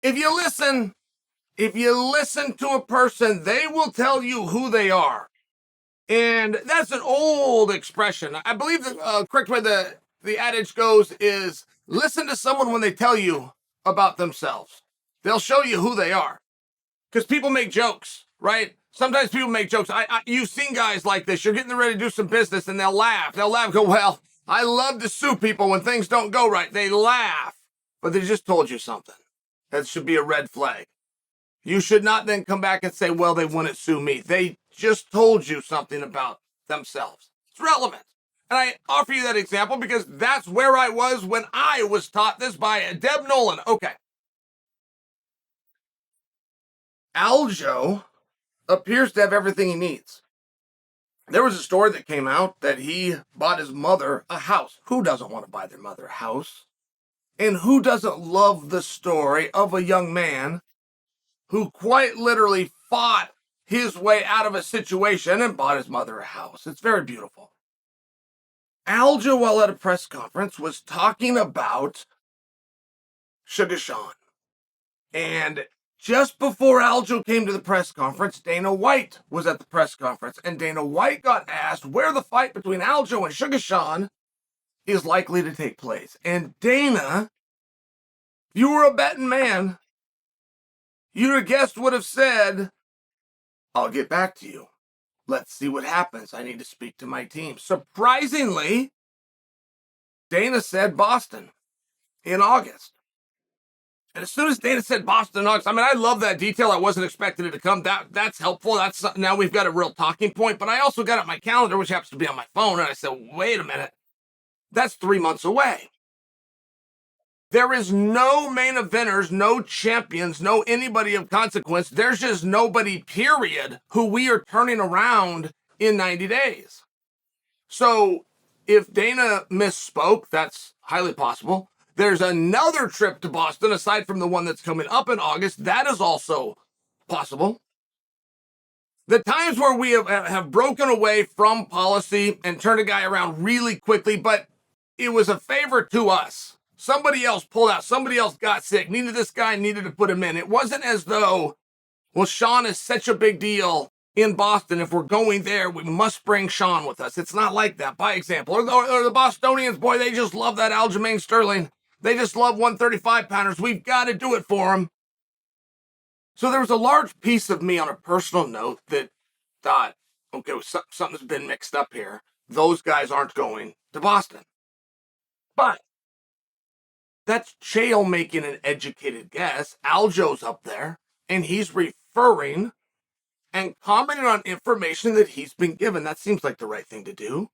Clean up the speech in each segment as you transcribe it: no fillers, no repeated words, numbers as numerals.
If you listen to a person, they will tell you who they are. And that's an old expression. I believe the correct way the adage goes is listen to someone when they tell you about themselves. They'll show you who they are. Because people make jokes, right? Sometimes people make jokes. You've seen guys like this. You're getting ready to do some business and they'll laugh. They'll laugh and go, well, I love to sue people when things don't go right. They laugh. But they just told you something. That should be a red flag. You should not then come back and say, well, they wouldn't sue me. They just told you something about themselves. It's relevant. And I offer you that example because that's where I was when I was taught this by Deb Nolan. Okay. Aljo appears to have everything he needs. There was a story that came out that he bought his mother a house. Who doesn't want to buy their mother a house? And who doesn't love the story of a young man who quite literally fought his way out of a situation and bought his mother a house? It's very beautiful. Aljo, while at a press conference, was talking about Suga Sean. And just before Aljo came to the press conference, Dana White was at the press conference. And Dana White got asked where the fight between Aljo and Suga Sean is likely to take place. And Dana, if you were a betting man, your guest would have said, I'll get back to you. Let's see what happens. I need to speak to my team. Surprisingly, Dana said Boston in August. And as soon as Dana said Boston in August, I mean, I love that detail. I wasn't expecting it to come. That's helpful. Now we've got a real talking point. But I also got it on my calendar, which happens to be on my phone. And I said, wait a minute. That's 3 months away. There is no main eventers, no champions, no anybody of consequence. There's just nobody, period, who we are turning around in 90 days. So if Dana misspoke, that's highly possible. There's another trip to Boston, aside from the one that's coming up in August. That is also possible. The times where we have broken away from policy and turned a guy around really quickly, but it was a favor to us. Somebody else pulled out. Somebody else got sick. Needed this guy, needed to put him in. It wasn't as though, well, Sean is such a big deal in Boston. If we're going there, we must bring Sean with us. It's not like that, by example. Or the Bostonians, boy, they just love that Aljamain Sterling. They just love 135-pounders. We've got to do it for them. So there was a large piece of me on a personal note that thought, okay, something's been mixed up here. Those guys aren't going to Boston. But that's Chael making an educated guess. Aljo's up there, and he's referring and commenting on information that he's been given. That seems like the right thing to do.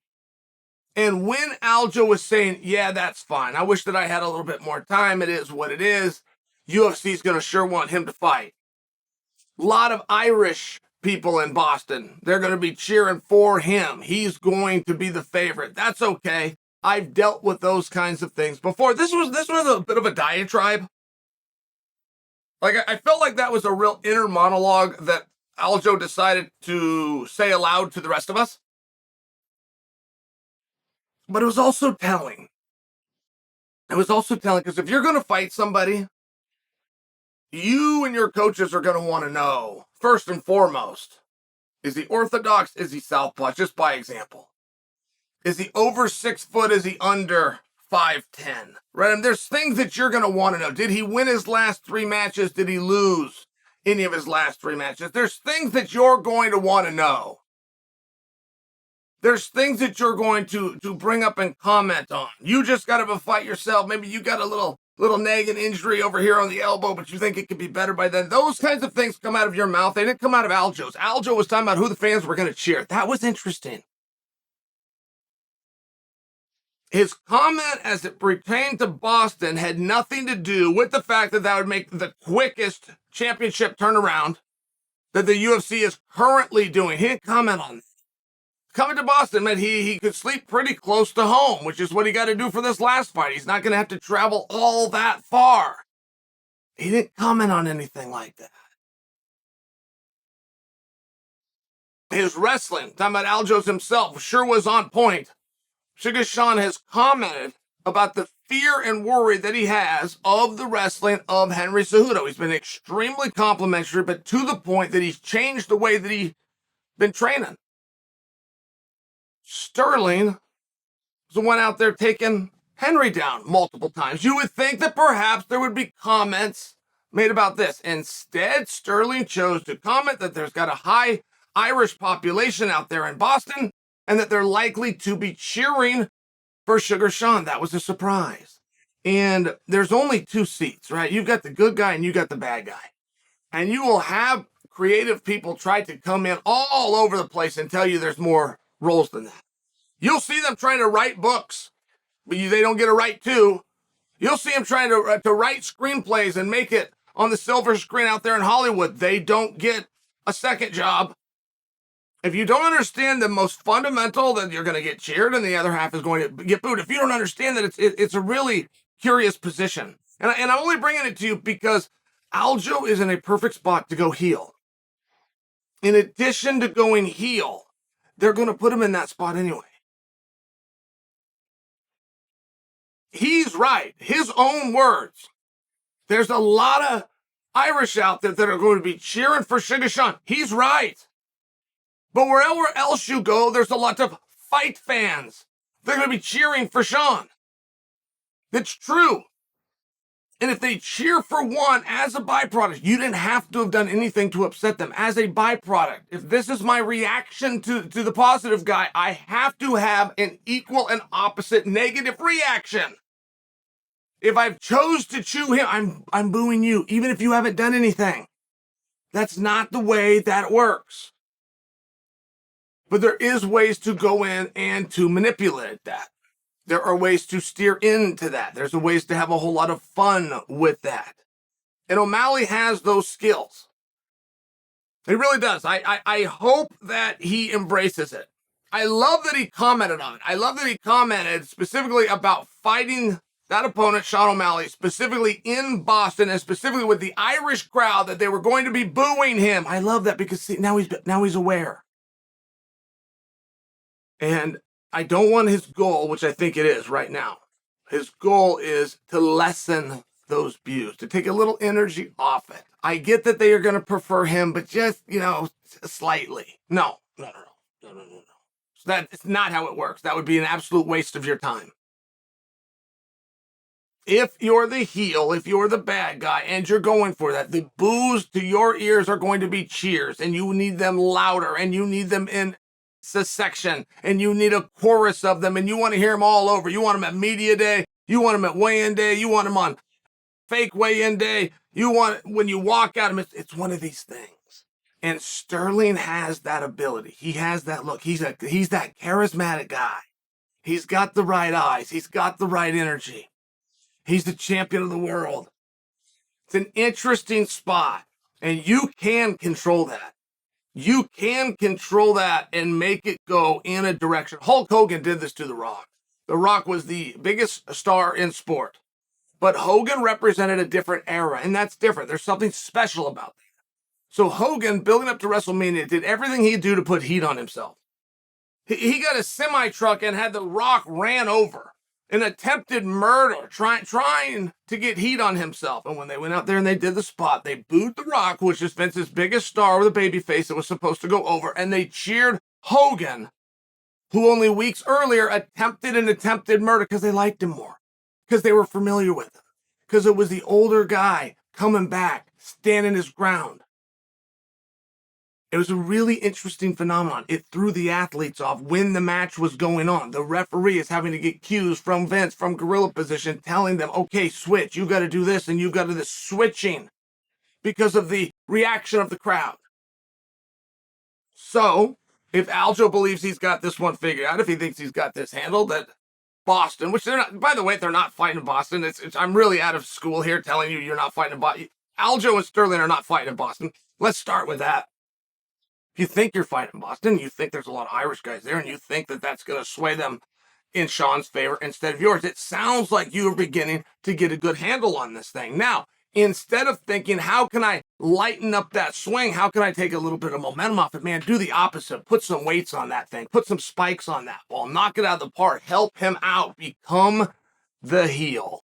And when Aljo was saying, yeah, that's fine. I wish that I had a little bit more time. It is what it is. UFC's going to sure want him to fight. A lot of Irish people in Boston. They're going to be cheering for him. He's going to be the favorite. That's okay. I've dealt with those kinds of things before. This was a bit of a diatribe. Like, I felt like that was a real inner monologue that Aljo decided to say aloud to the rest of us. But it was also telling. It was also telling because if you're going to fight somebody, you and your coaches are going to want to know, first and foremost, is he orthodox? Is he southpaw? Just by example. Is he over 6 foot? Is he under 5'10"? Right? And there's things that you're going to want to know. Did he win his last 3 matches? Did he lose any of his last 3 matches? There's things that you're going to want to know. There's things that you're going to bring up and comment on. You just got to have a fight yourself. Maybe you got a little nagging injury over here on the elbow, but you think it could be better by then. Those kinds of things come out of your mouth. They didn't come out of Aljo's. Aljo was talking about who the fans were going to cheer. That was interesting. His comment as it pertained to Boston had nothing to do with the fact that would make the quickest championship turnaround that the UFC is currently doing. He didn't comment on that. Coming to Boston meant he could sleep pretty close to home, which is what he got to do for this last fight. He's not going to have to travel all that far. He didn't comment on anything like that. His wrestling, talking about Aljo's himself, sure was on point. Suga Sean has commented about the fear and worry that he has of the wrestling of Henry Cejudo. He's been extremely complimentary, but to the point that he's changed the way that he's been training. Sterling was the one out there taking Henry down multiple times. You would think that perhaps there would be comments made about this. Instead, Sterling chose to comment that there's got a high Irish population out there in Boston and that they're likely to be cheering for Suga Sean. That was a surprise. And there's only two seats, right? You've got the good guy and you got the bad guy. And you will have creative people try to come in all over the place and tell you there's more roles than that. You'll see them trying to write books, but they don't get a right to. You'll see them trying to write screenplays and make it on the silver screen out there in Hollywood. They don't get a second job. If you don't understand the most fundamental, that you're going to get cheered and the other half is going to get booed. If you don't understand that, it's a really curious position. And I'm only bringing it to you because Aljo is in a perfect spot to go heel. In addition to going heel, they're going to put him in that spot anyway. He's right. His own words. There's a lot of Irish out there that are going to be cheering for Suga Sean. He's right. But wherever else you go, there's a lot of fight fans. They're going to be cheering for Sean. That's true. And if they cheer for one as a byproduct, you didn't have to have done anything to upset them. As a byproduct, if this is my reaction to the positive guy, I have to have an equal and opposite negative reaction. If I've chose to chew him, I'm booing you, even if you haven't done anything. That's not the way that works. But there is ways to go in and to manipulate that. There are ways to steer into that. There's ways to have a whole lot of fun with that. And O'Malley has those skills. He really does. I hope that he embraces it. I love that he commented on it. I love that he commented specifically about fighting that opponent, Sean O'Malley, specifically in Boston and specifically with the Irish crowd, that they were going to be booing him. I love that because see, now he's aware. And I don't want his goal, which I think it is right now. His goal is to lessen those views, to take a little energy off it. I get that they are going to prefer him, but just, slightly. No. So that's not how it works. That would be an absolute waste of your time. If you're the heel, if you're the bad guy, and you're going for that, the boos to your ears are going to be cheers, and you need them louder, and you need them in section, and you need a chorus of them, and you want to hear them all over. You want them at media day, you want them at weigh-in day, you want them on fake weigh-in day, you want when you walk out of them. It's one of these things. And Sterling has that ability. He has that look. He's that charismatic guy. He's got the right eyes. He's got the right energy. He's the champion of the world. It's an interesting spot, and you can control that. You can control that and make it go in a direction. Hulk Hogan did this to The Rock. The Rock was the biggest star in sport. But Hogan represented a different era, and that's different. There's something special about that. So Hogan, building up to WrestleMania, did everything he'd do to put heat on himself. He got a semi-truck and had The Rock ran over. An attempted murder, trying to get heat on himself. And when they went out there and they did the spot, they booed The Rock, which is Vince's biggest star with a baby face that was supposed to go over, and they cheered Hogan, who only weeks earlier attempted an attempted murder because they liked him more, because they were familiar with him, because it was the older guy coming back, standing his ground. It was a really interesting phenomenon. It threw the athletes off when the match was going on. The referee is having to get cues from Vince, from gorilla position, telling them, okay, switch. You got to do this, and you got to do this, switching because of the reaction of the crowd. So, if Aljo believes he's got this one figured out, if he thinks he's got this handled, that Boston, which they're not, by the way, they're not fighting in Boston. I'm really out of school here telling you you're not fighting in Boston. Aljo and Sterling are not fighting in Boston. Let's start with that. If you think you're fighting in Boston, you think there's a lot of Irish guys there, and you think that that's going to sway them in Sean's favor instead of yours, it sounds like you are beginning to get a good handle on this thing. Now, instead of thinking, how can I lighten up that swing? How can I take a little bit of momentum off it? Man, do the opposite. Put some weights on that thing. Put some spikes on that ball. Knock it out of the park. Help him out. Become the heel.